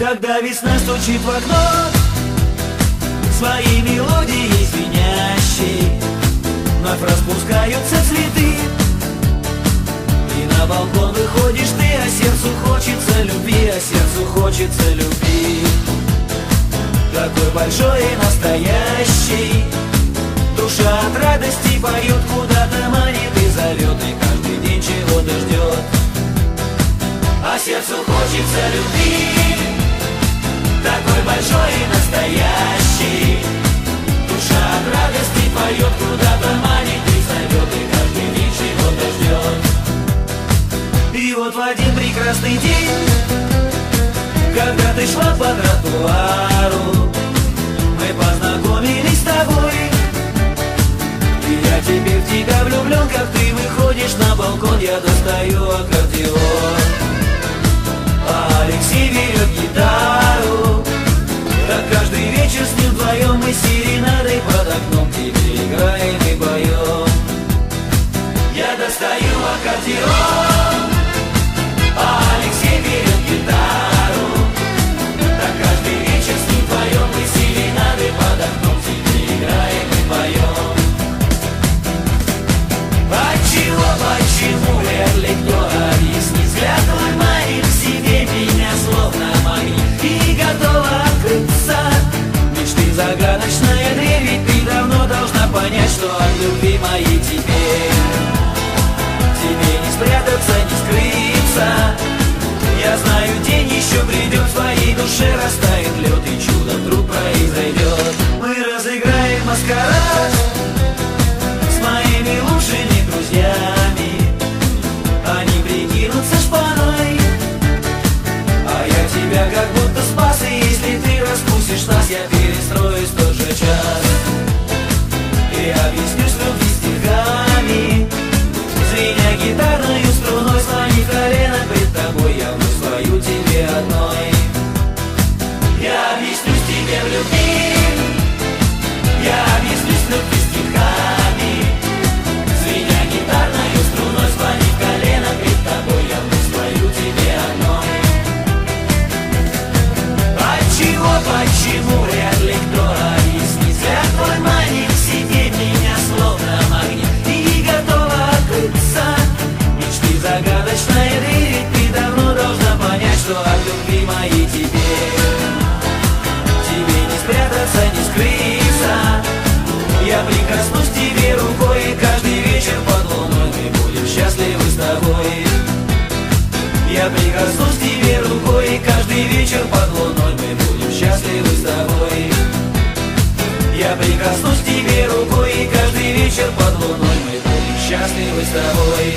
Когда весна стучит в окно своей мелодией звенящей, вновь распускаются цветы, и на балкон выходишь ты, а сердцу хочется любви, а сердцу хочется любви. Такой большой и настоящий, душа от радости поет, куда-то манит и зовет, и каждый день чего-то ждет. А сердцу хочется любви, такой большой и настоящий, душа от радости поет, куда-то манит и зовет, и каждый день чего-то ждет. И вот в один прекрасный день, когда ты шла по тротуару, мы познакомились с тобой, и я теперь в тебя влюблен. Как ты выходишь на балкон, я достаю аккордеон, а Алексей берет гитару. Так каждый вечер с ним вдвоем мы серенадой под окном тебе играем и поем. Я достаю аккордеон, а Алексей берет гитару. Так каждый вечер с ним вдвоем мы серенадой под окном тебе играем и поем. Почему, вряд ли кто объяснит, взгляд твой манит к себе меня словно магнит, и готова открыться мечты загадочная дверь. Ведь ты давно должна понять, что от любви моей тебе не спрятаться, не скрыться. Я знаю, день еще придет, в твоей душе растает лед, и чудо вдруг произойдет. Мы разыграем маскарад с моими лучшими друзьями, они прикинутся шпаной, а я тебя как будто спас, и если ты распустишь нас, я перестроюсь в тот же час и объяснюсь любви стихами. Звеня гитарной струной, склонив колено пред тобой, я вновь спою тебе одной. Я объяснюсь тебе в любви, я объяснюсь в любви стихами. Звеня гитарной струной, склонив колено пред тобой, я вновь спою тебе одной. Почему, вряд ли кто объяснит, взгляд твой манит к себе меня словно магнит, и готова открыться мечты загадочная дверь. Ты давно должна понять, что от любви моей тебе не спрятаться, не скрыться. Я прикоснусь к тебе рукой, и каждый вечер под луной мы будем счастливы с тобой. Я прикоснусь к тебе рукой, и каждый вечер под луной мы будем счастливы с тобой. Я прикоснусь к тебе рукой, и каждый вечер под луной мы будем счастливы с тобой.